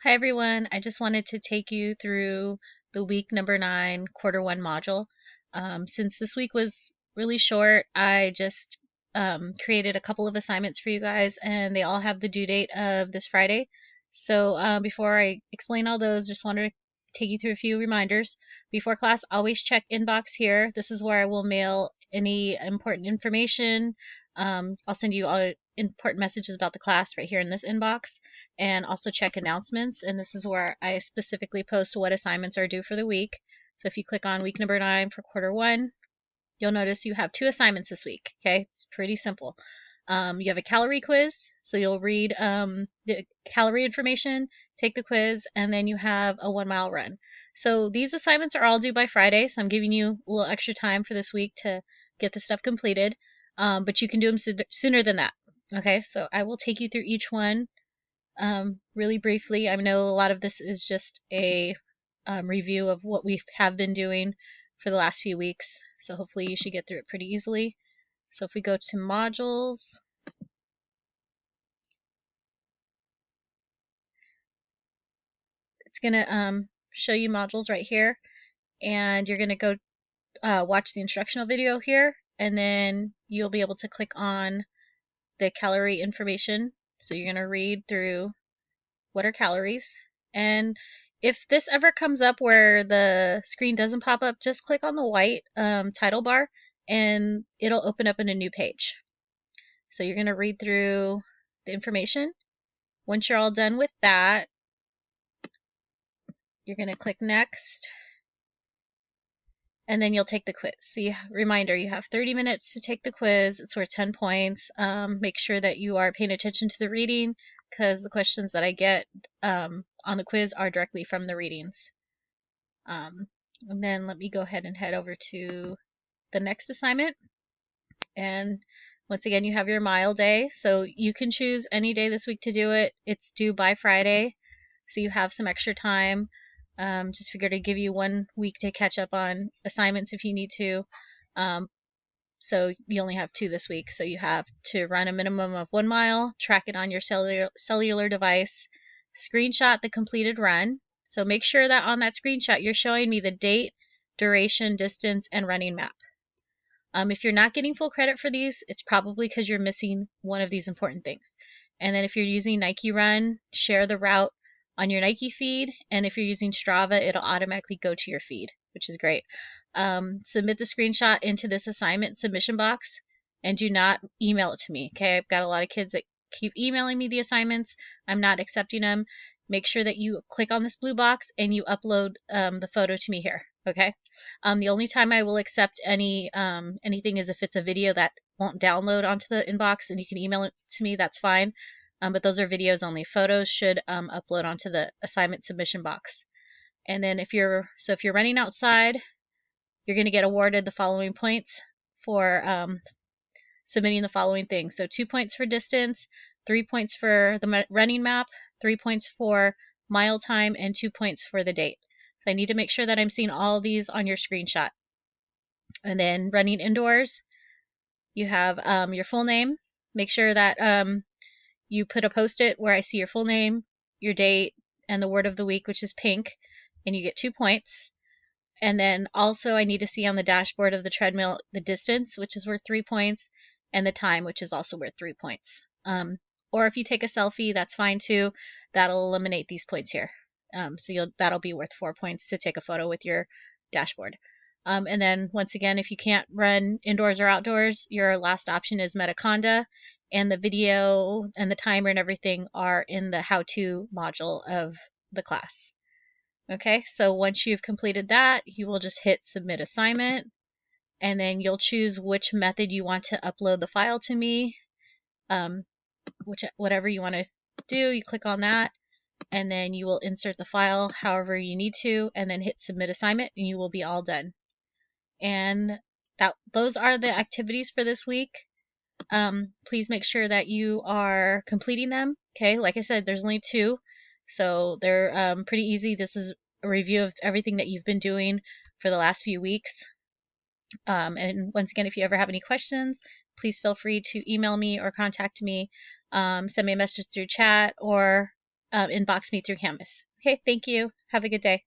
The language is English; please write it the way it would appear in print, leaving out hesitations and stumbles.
Hi everyone, I just wanted to take you through the week number 9, quarter 1 module. Since this week was really short, I just created a couple of assignments for you guys, and they all have the due date of this Friday. So before I explain all those, just wanted to take you through a few reminders. Before class, always check inbox here. This is where I will mail any important information. I'll send you all important messages about the class right here in this inbox, and also check announcements. And this is where I specifically post what assignments are due for the week. So if you click on week number 9 for quarter 1, you'll notice you have 2 assignments this week. Okay, it's pretty simple. You have a calorie quiz, so you'll read the calorie information, take the quiz, and then you have a 1-mile run. So these assignments are all due by Friday, so I'm giving you a little extra time for this week to get the stuff completed, but you can do them sooner than that. Okay, so I will take you through each one really briefly. I know a lot of this is just a review of what we have been doing for the last few weeks, so hopefully you should get through it pretty easily. So if we go to modules, it's going to show you modules right here, and you're going to go watch the instructional video here, and then you'll be able to click on the calorie information. So you're going to read through what are calories, and if this ever comes up where the screen doesn't pop up, just click on the white title bar and it'll open up in a new page. So you're going to read through the information. Once you're all done with that, you're going to click next, and then you'll take the quiz. See, reminder, you have 30 minutes to take the quiz. It's worth 10 points. Make sure that you are paying attention to the reading, because the questions that I get on the quiz are directly from the readings. And then let me go ahead and head over to the next assignment. And once again, you have your mile day. So you can choose any day this week to do it. It's due by Friday, so you have some extra time. Just figure to give you 1 week to catch up on assignments if you need to. So you only have 2 this week. So you have to run a minimum of 1 mile, track it on your cellular device, screenshot the completed run. So make sure that on that screenshot you're showing me the date, duration, distance, and running map. If you're not getting full credit for these, it's probably because you're missing one of these important things. And then if you're using Nike Run, share the route on your Nike feed. And if you're using Strava, it'll automatically go to your feed, which is great. Submit the screenshot into this assignment submission box, and do not email it to me. Okay, I've got a lot of kids that keep emailing me the assignments. I'm not accepting them. Make sure that you click on this blue box and you upload the photo to me here. Okay. The only time I will accept anything is if it's a video that won't download onto the inbox and you can email it to me. That's fine. But those are videos only. Photos should upload onto the assignment submission box. And then if you're running outside, you're going to get awarded the following points for submitting the following things. So 2 points for distance, 3 points for the running map, 3 points for mile time, and 2 points for the date. So I need to make sure that I'm seeing all these on your screenshot. And then running indoors, you have your full name. Make sure that you put a post-it where I see your full name, your date, and the word of the week, which is pink, and you get 2 points. And then also I need to see on the dashboard of the treadmill the distance, which is worth 3 points, and the time, which is also worth 3 points. Or if you take a selfie, that's fine too. That'll eliminate these points here. So that'll be worth 4 points to take a photo with your dashboard. And then once again, if you can't run indoors or outdoors, your last option is Metaconda, and the video and the timer and everything are in the how-to module of the class. Okay, so once you've completed that, you will just hit submit assignment, and then you'll choose which method you want to upload the file to me. Whatever you want to do, you click on that, and then you will insert the file however you need to, and then hit submit assignment, and you will be all done. And those are the activities for this week. Please make sure that you are completing them. Okay, like I said, there's only 2, so they're pretty easy. This is a review of everything that you've been doing for the last few weeks. And once again, if you ever have any questions, please feel free to email me or contact me. Send me a message through chat, or inbox me through Canvas. Okay, thank you. Have a good day.